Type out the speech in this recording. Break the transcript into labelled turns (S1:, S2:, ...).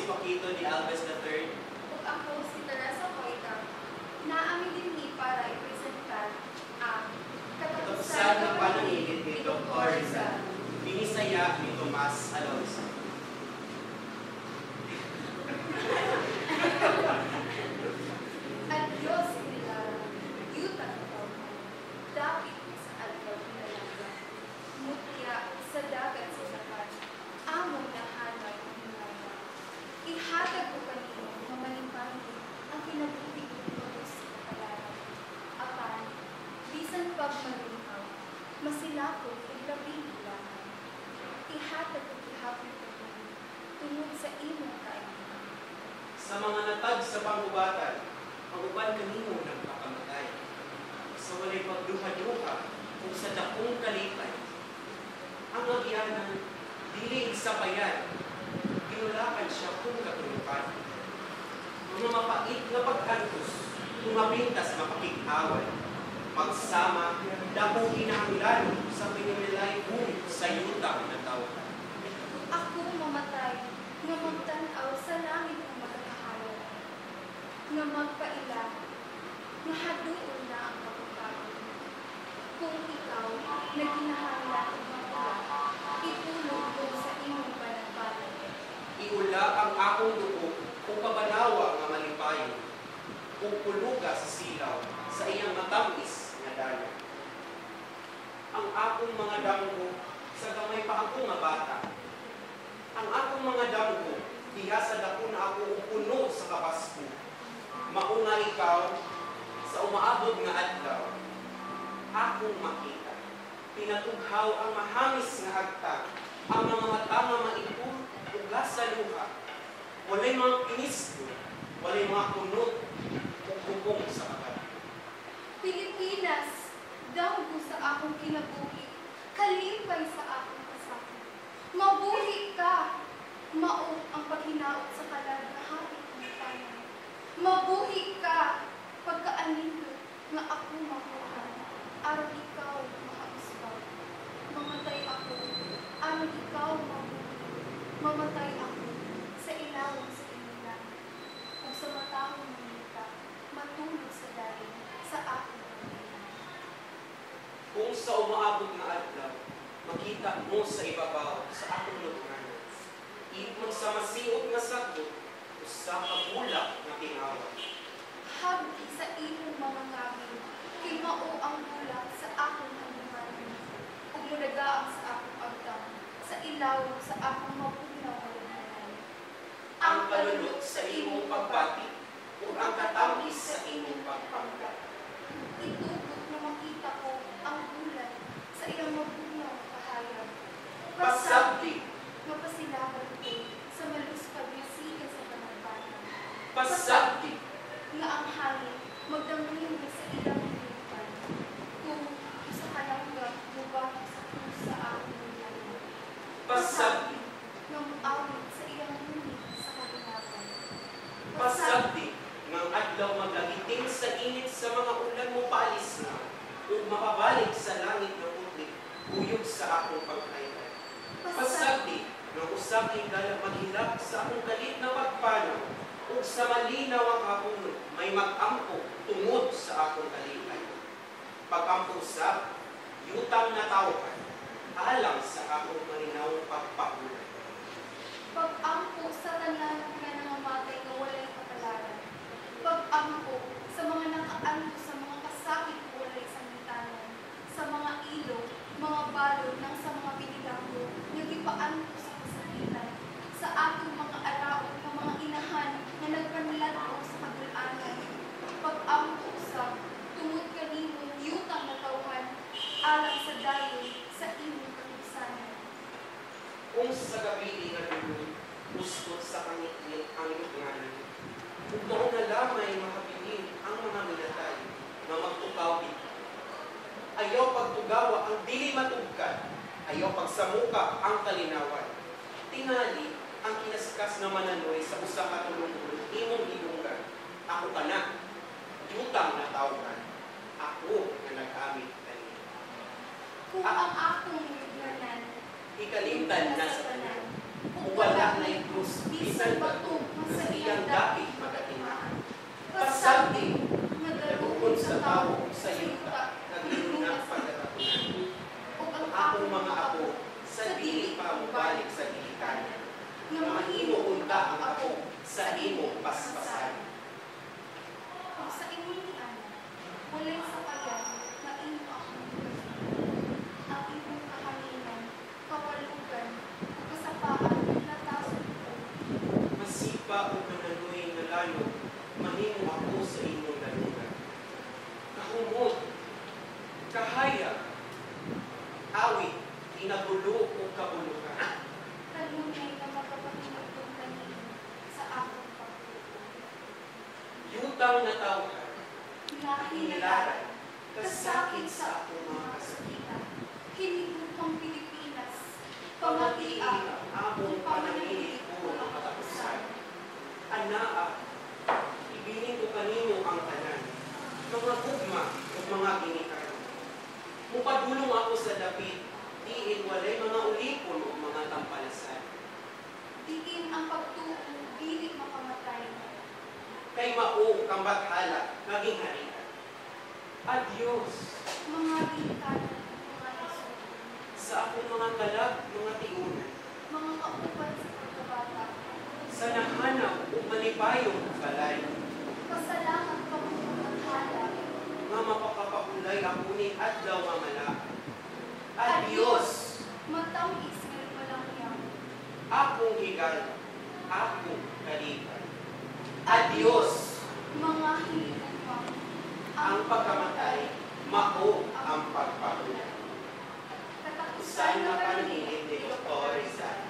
S1: si Paquito ni Alves III.
S2: Ug ako si Teresa Coita, naami dinhi para ipresentar ang
S1: Katapusan ng panangilit ni Dr. Rizal, binisaya ni Tomas Alonso.
S2: At Diyos nilara, yuta na tawhan, dapit sa algaw nilalaga, mutya sa dagat sa lahat, among nahanay ang hinala. Ihatag ko kanino mamalimpangin ang kinabuti ko sa kapalaran. Apan, bisan pagmalinhaw, masilakot ang labing ilangan. Ihatag ko ihapon ko tungod sa imong kaingan.
S1: Sa mga natag sa pangubatan, ang uban kanino nagpakamatay. Sa walay pagduha-duha kung sa dakong kalipay. Ang agyanan, dili sa bayan, kinulakan siya kung katulukan. Mga mapait na pagkantos, tumapintas na pakikawal. Pagsama, dako kinahanglan sa pinimilay kung sa yutang na tawag.
S2: Ako mamatay, nga magtanaw sa langit ng magkakahalan, nga magpaila, nga haduon na ang kaputagon. Kung ikaw na kinahanglan ng mga itulog ko sa imong panagbalan.
S1: Iula ang akong dugo kung pabanawa nga malipayon, kung puluga sa silaw sa iyang matamis nga dala. Ang akong mga damgo sa gamay pa akong nga bata. Ang akong mga damgo diha sa dako na ako puno sa kapasko. Mauna ikaw sa umaabot nga adlaw. Akong makita, pinatughaw ang mahamis nga hagtag, ang mga mata nga maipon ug sa luha. Walay mga pinisdo, walay mga kunot ug bubong sa kagat.
S2: Pilipinas, damgo sa akong kinabuhi, kalipay sa akong kasakit. Mabuhi ka, mao ang paghinaot sa kalag na hapit ng tanan. Mabuhi ka, pagkaanindot nga ako makuha, aron ikaw makaisbaw. Mamatay ako, aron ikaw mabuhi. Mamatay ako sa ilawang sa inila. Kung sa matahong manita, matulog sa daing sa aking pagkain.
S1: Kung sa umaabot nga adlaw, makita mo sa ibabaw sa akong lubnganan. Ibon sa masiot nga sagot, usa ka bulak na tingawa.
S2: Habdi sa imong mga ngabin, kay mao ang bulak sa akong hanunganan. Ug mulagaang sa akong agdam, sa ilaw sa akong mabunaw nga lubnganan.
S1: Ang kalulot sa imong pagbati, ug ang katamis sa imong pagpanggat.
S2: Itugot na makita ko ang bulan sa iyang mabunaw nga kahayag.
S1: Pasabdi,
S2: Mapasilaban ko sa maluspag nga siga sa panagbanan.
S1: pasabdi,
S2: Nga ang hangin magdamling sa ilang lupan. Kung sa kalangga mubak sa pusa akong lulan.
S1: pasabdi,
S2: Nga muawit sa ilang huni sa kalinapan.
S1: pasabdi, ngang adlaw maglagiting sa init sa mga ulan mo paalis na, ug mapabalik sa langit na putli, uyog sa akong pagkainay. Pasabdi, nang usap hingala maghilak sa akong galit na pagpanaw, ug sa malinaw ang hapunod, may mag-ampo tungod sa akong kalipay. Pag-ampo usap, yutang na tawhan, alang sa akong malinaw pagpakulan.
S2: Pag-ampo sa tanan nga nangamatay nga walay kapalaran. Pag-ampo sa mga nakaanto sa mga kasakit nga walay sanggitanan. Sa mga ilog, mga balod ng sa mga binilanggo nga gipaanto sa kasakitan. Sa atong mga araon ng mga inahan nga nagpanladto sa kagulanan. Pag-ampo sa tungod kanimo yutang na tawhan alang sa dayon sa imong kapisanan.
S1: Kung sa gabi nga dulo, ustot sa pangitlit ang lubnganan, ug mao na lamay makabilin ang mga minatay nga magtukaw dito. Ayaw pagtugawa ang dili matugkad, ayaw pagsamuka ang kalinawan. Tingali ang kinaskas na mananoy sa usa ka tulong-tulong imong hilungan. Ako kana, yutang na tawhan, ako nga nag-amit kanina.
S2: Kung ang akong lubnganan
S1: Ikalimtan na sa tanan,
S2: kung
S1: kung wala na yung krus, bisan ba makita ang ako sa imo paspasan.
S2: Kung sa imong niana, walay sa kayan na imo akong ang imong kahanginan, kawalugan, ug kasapaan na tasod ko.
S1: Masipa o kanaluy nga lalo, mahimo ako sa inyong dalugan. Kahumot, kahaya, awit, inagulo o kabulukan.
S2: Kanunay na magpapahinagdong kanino sa akong pagtuo.
S1: Yutang na tawhan,
S2: Nahilaran, kasakit sa akong mga kasakitan. Hinigupang Pilipinas, pamatian,
S1: among panangilit ko ang katapusan. Anaa, ibilin ko kanimo ang tanan, mga gugma o mga ginikan. Mupadulong ako sa dapit, diin walay mga ulipon o mga tampalasan.
S2: diin ang pagtuo, dili makamatay.
S1: Kay mao kang bathala, naging harian. Adios
S2: Mga ginikanan, mga nasod,
S1: sa akong mga kalag, mga tiunan,
S2: mga kauban sa pagkabata.
S1: sa nahanap o manipayong balay,
S2: Pasalamat pa mo maghala.
S1: nga mapakapahulay ako ni adlaw nga malaka. Adios,
S2: Matamis ngayon walang yaw.
S1: akong higal, akong kalipan. Adios,
S2: Mga hinigupang,
S1: ang pagkamatay, mao ang pagpahulay.
S2: katapusan
S1: Usan
S2: na
S1: na
S2: paningin
S1: paningin ni Dr. Rizal.